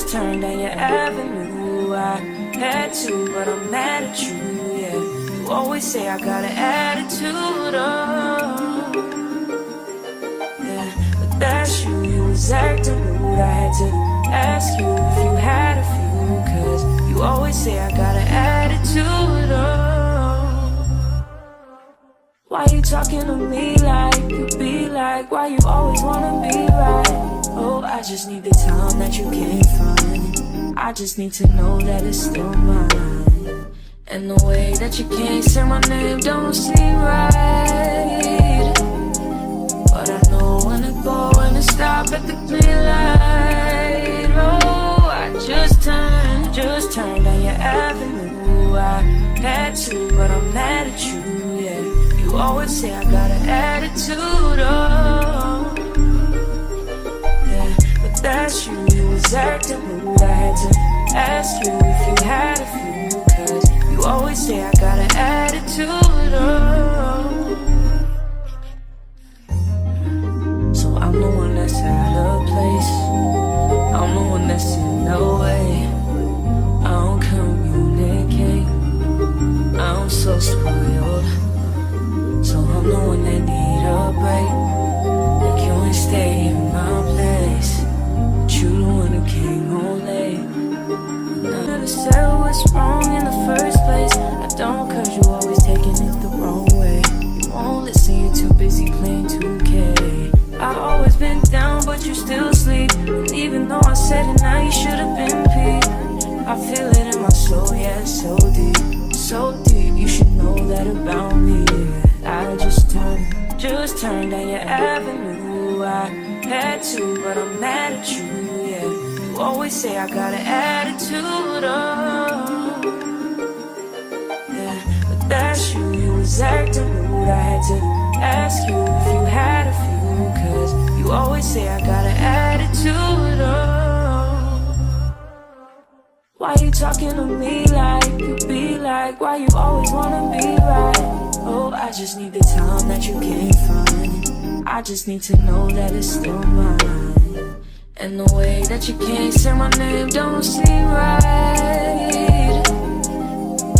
Just turn down your avenue. I had to, but I'm mad at you, yeah. You always say I got an attitude, oh, yeah. But that's you, you was acting rude. I had to ask you if you had a few, cause you always say I got an attitude, oh. Why you talking to me like you be like? Why you always wanna be right? Oh, I just need the time that you can't find. I just need to know that it's still mine. And the way that you can't say my name don't seem right. But I know when to go and to stop at the green light. Oh, I just turned down your avenue. I had to, but I'm mad at you, yeah. You always say I got an attitude, oh, yeah. But that's you, you was acting rude. I had to ask you if you had a few, cause you always say I got an attitude, oh. So I'm the one that's out of place. I'm the one that's in no way. I don't communicate. I'm so spoiled. So I'm the one that need a break. Like you ain't stay in my place, but you the one who came home late. And I never said what's wrong in the first place. I don't, cause you always taking it the wrong way. You won't listen, you're too busy playing 2K. I always been down, but you still sleep. And even though I said it now, you should've been peeved. I feel it in my soul, yeah, it's so deep. So deep, you should know that about me, yeah. I just turned down your avenue. I had to, but I'm mad at you, yeah. You always say I got an attitude, oh, yeah. But that's you, you was acting rude. I had to ask you if you had a few, cause you always say I got an attitude, oh. Why you talking to me like you be like? Why you always wanna be right? Oh, I just need the time that you can't find. I just need to know that it's still mine. And the way that you can't say my name don't seem right.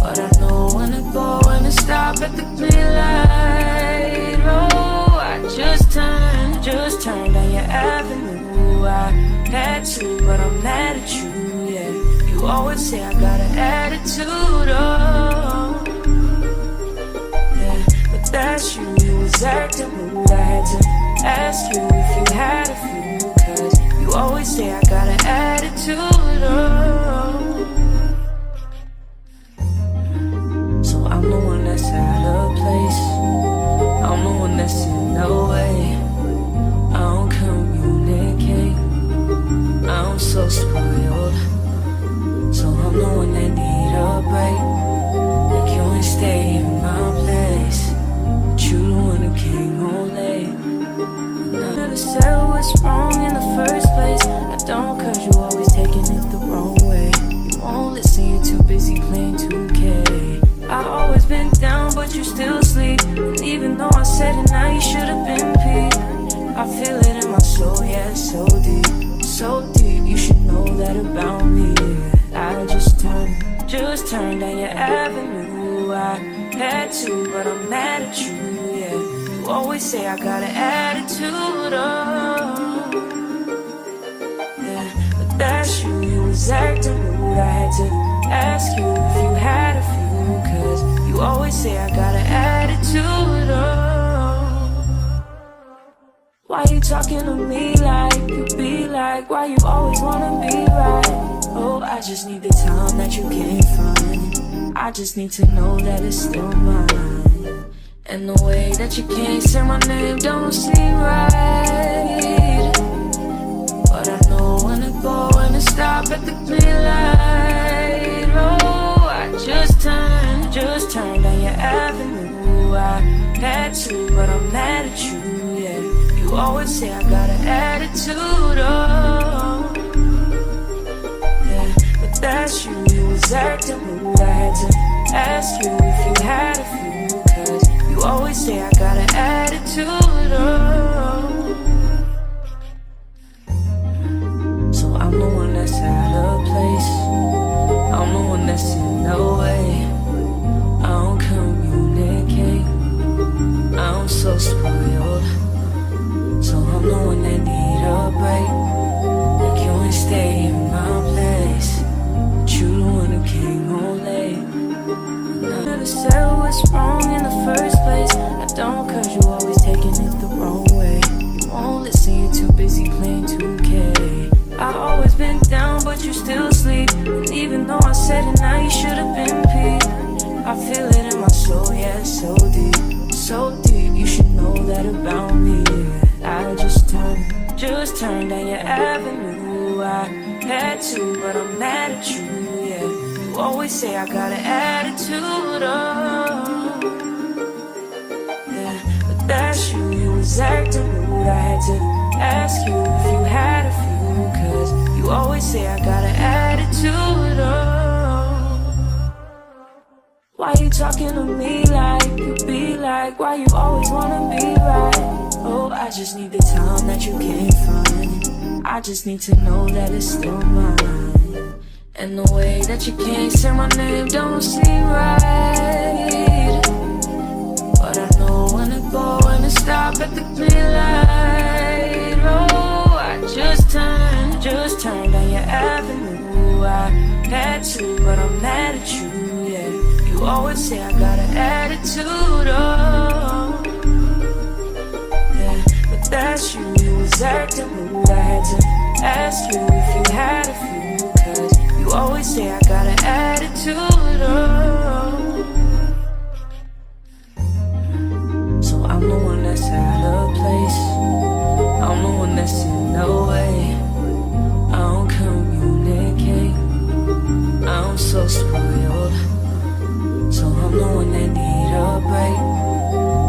But I know when to go and to stop at the green light. Oh, I just turned down your avenue. I had to, but I'm mad at you, yeah. You always say I got an attitude, oh, yeah. But that's you, you was acting rude. I had to ask you if you had a few, cause you always say I got an attitude, oh. So I'm the one that's out of place. I'm the one that's in no way. I don't communicate. I'm so spoiled. So I'm the one that need a break. Like you ain't stay in my place, but you the one who came home late. And I never said what's wrong in the first place. I don't, cause you always taking it the wrong way. You won't listen, you're too busy playing 2K. I always been down, but you still sleep. And even though I said it now, you should've been peeved. I feel it in my soul, yeah, it's so deep. So deep, you should know that about me, yeah. I just turned down your avenue. I had to, but I'm mad at you, yeah. You always say I got an attitude, oh, yeah. But that's you, you was acting rude. I had to ask you if you had a few, cause you always say I got an attitude, oh. Why you talking to me like you be like? Why you always wanna be right? Oh, I just need the time that you can't find. I just need to know that it's still mine. And the way that you can't say my name don't seem right. But I know when to go and to stop at the green light. Oh, I just turned down your avenue. I had to, but I'm mad at you, yeah. You always say I got an attitude, oh, yeah. But that's you, you was acting rude. I had to ask you if you had a few, cause you always say I got an attitude, oh. So I'm the one that's out of I'm so spoiled, so I'm the one that need a break. Like you ain't stay in my place, but you the one who came home late. And I never said what's wrong in the first place. I don't, cause you always taking it the wrong way. You won't listen, you're too busy playing 2K. I always been down, but you still sleep. And even though I said it now, you should've been peeved. I feel it in my soul, yeah, so deep. So deep, you should know that about me, yeah. I just turned down your avenue. I had to, but I'm mad at you, yeah. You always say I got an attitude, oh, yeah. But that's you, you was acting rude. I had to ask you if you had a few, cause you always say I got an attitude, oh. Why you talking to me like you be like? Why you always wanna be right? Oh, I just need the time that you can't find. I just need to know that it's still mine. And the way that you can't say my name don't seem right. But I know when to go and to stop at the green light. Oh, I just turned down your avenue. I had to, but I'm mad at you, yeah. You always say I got an attitude, oh, yeah. But that's you, you was acting rude. I had to ask you if you had a few, cause you always say I got an attitude, oh. So I'm the one that's out of place, I'm the one that's in the way. I don't communicate, I'm so spoiled, so I'm the one that need a break.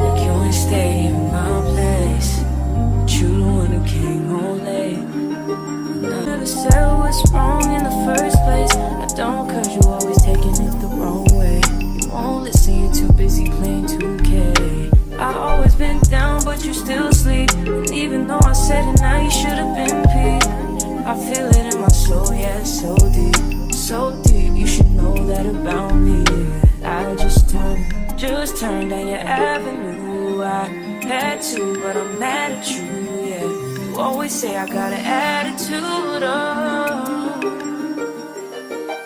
Like you ain't stay in my place, but you the one who came home late. And I never said what's wrong in the first place. I don't, cause you always taking it the wrong way. You won't listen, you're too busy playing 2K. I always been down, but you still sleep. And even though I said it now, you should've been peeved. I feel it in my soul, yeah, so deep. So deep, you should know that about me, yeah. I just turned down your avenue. I had to, but I'm mad at you, yeah. You always say I got an attitude, oh,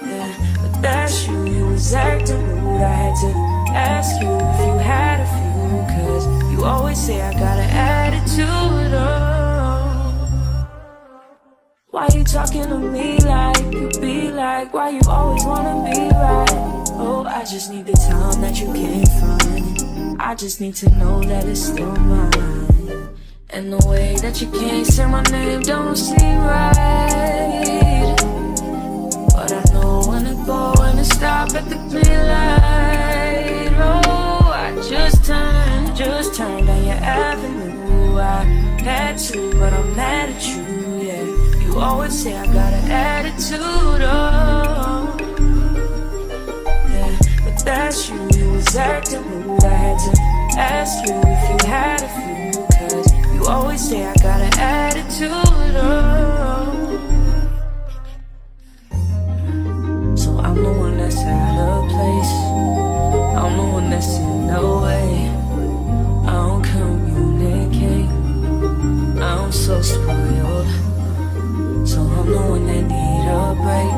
yeah. But that's you, you was acting rude. I had to ask you if you had a few, cause you always say I got an attitude, oh. Why you talking to me like you be like? Why you always wanna be right? Oh, I just need the time that you can't find. I just need to know that it's still mine. And the way that you can't say my name don't seem right. But I know when to go and to stop at the green light. Oh, I just turned down your avenue. I had to, but I'm mad at you, yeah. You always say I got an attitude, oh, yeah. But that's you, you was acting rude. I had to ask you if you had a few, cause you always say I got an attitude, oh. So I'm the one that's out of place, I'm the one that's in the way. I don't communicate, I'm so spoiled, so I'm the one that need a break.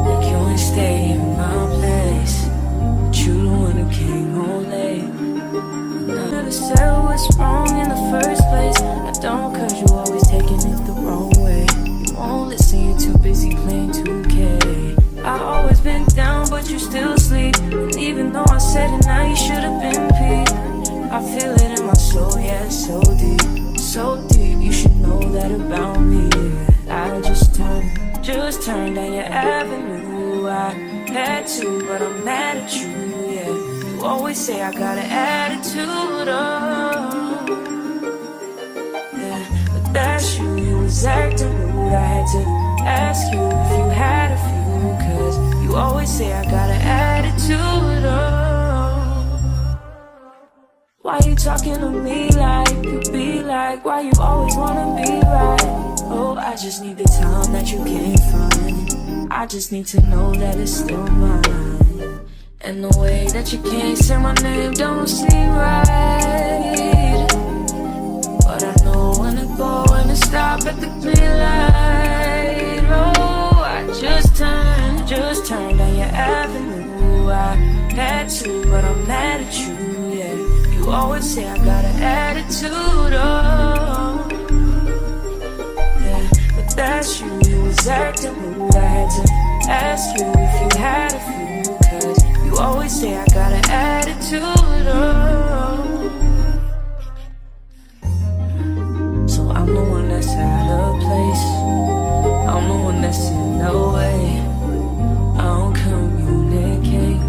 Like you ain't stay in my place, but you the one who came home late. And I never said what's wrong in the first place. I don't, cause you always taking it the wrong way. You won't listen, you're too busy playing 2K. I always been down, but you still sleep. And even though I said it now, you should've been peeved. I feel it in my soul, yeah, so deep. So deep, you should know that about me, yeah. I just turned down your avenue. I had to, but I'm mad at you, yeah. You always say I got an attitude, oh, yeah. But that's you, you was acting rude. I had to ask you if you had a few, cause you always say I got an attitude, oh. Why you talking to me like you be like? Why you always wanna be right? Oh, I just need the time that you can't find. I just need to know that it's still mine. And the way that you can't say my name don't seem right. always say I got an attitude, oh. Yeah, but that's you, you was acting rude. I had to ask you if you had a few, cause you always say I got an attitude, oh. So I'm the one that's out of place, I'm the one that's in the way. I don't communicate,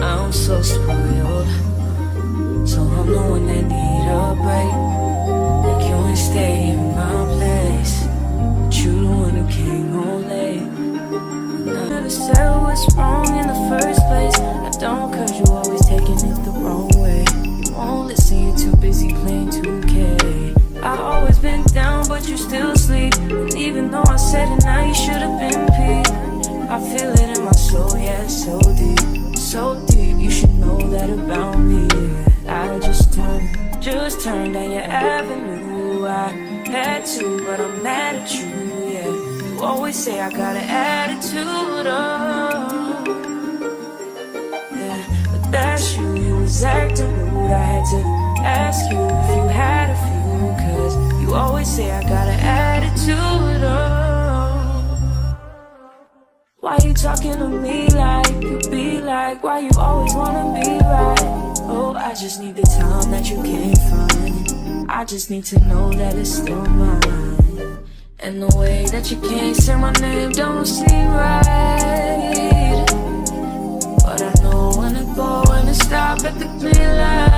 I'm so spoiled. So I'm the one that need a break. Like you ain't stay in my place, but you the one who came home late. I never said what's wrong in the first place. I don't, cause you always taking it the wrong way. You won't listen, you're too busy playing 2K. I always been down, but you still sleep. And even though I said it now, you should've been peeved. I feel it in my soul, yeah, so deep, so deep. You should know that about me, yeah. I just turned down your avenue. I had to, but I'm mad at you, yeah. You always say I got an attitude, oh. Yeah, but that's you, you was acting rude. I had to ask you if you had a few, cause you always say I got an attitude, oh. Why you talking to me like you be like? Why you always wanna be right? Oh, I just need the time that you can't find. I just need to know that it's still mine. And the way that you can't say my name don't seem right. But I know when to go and to stop at the green light.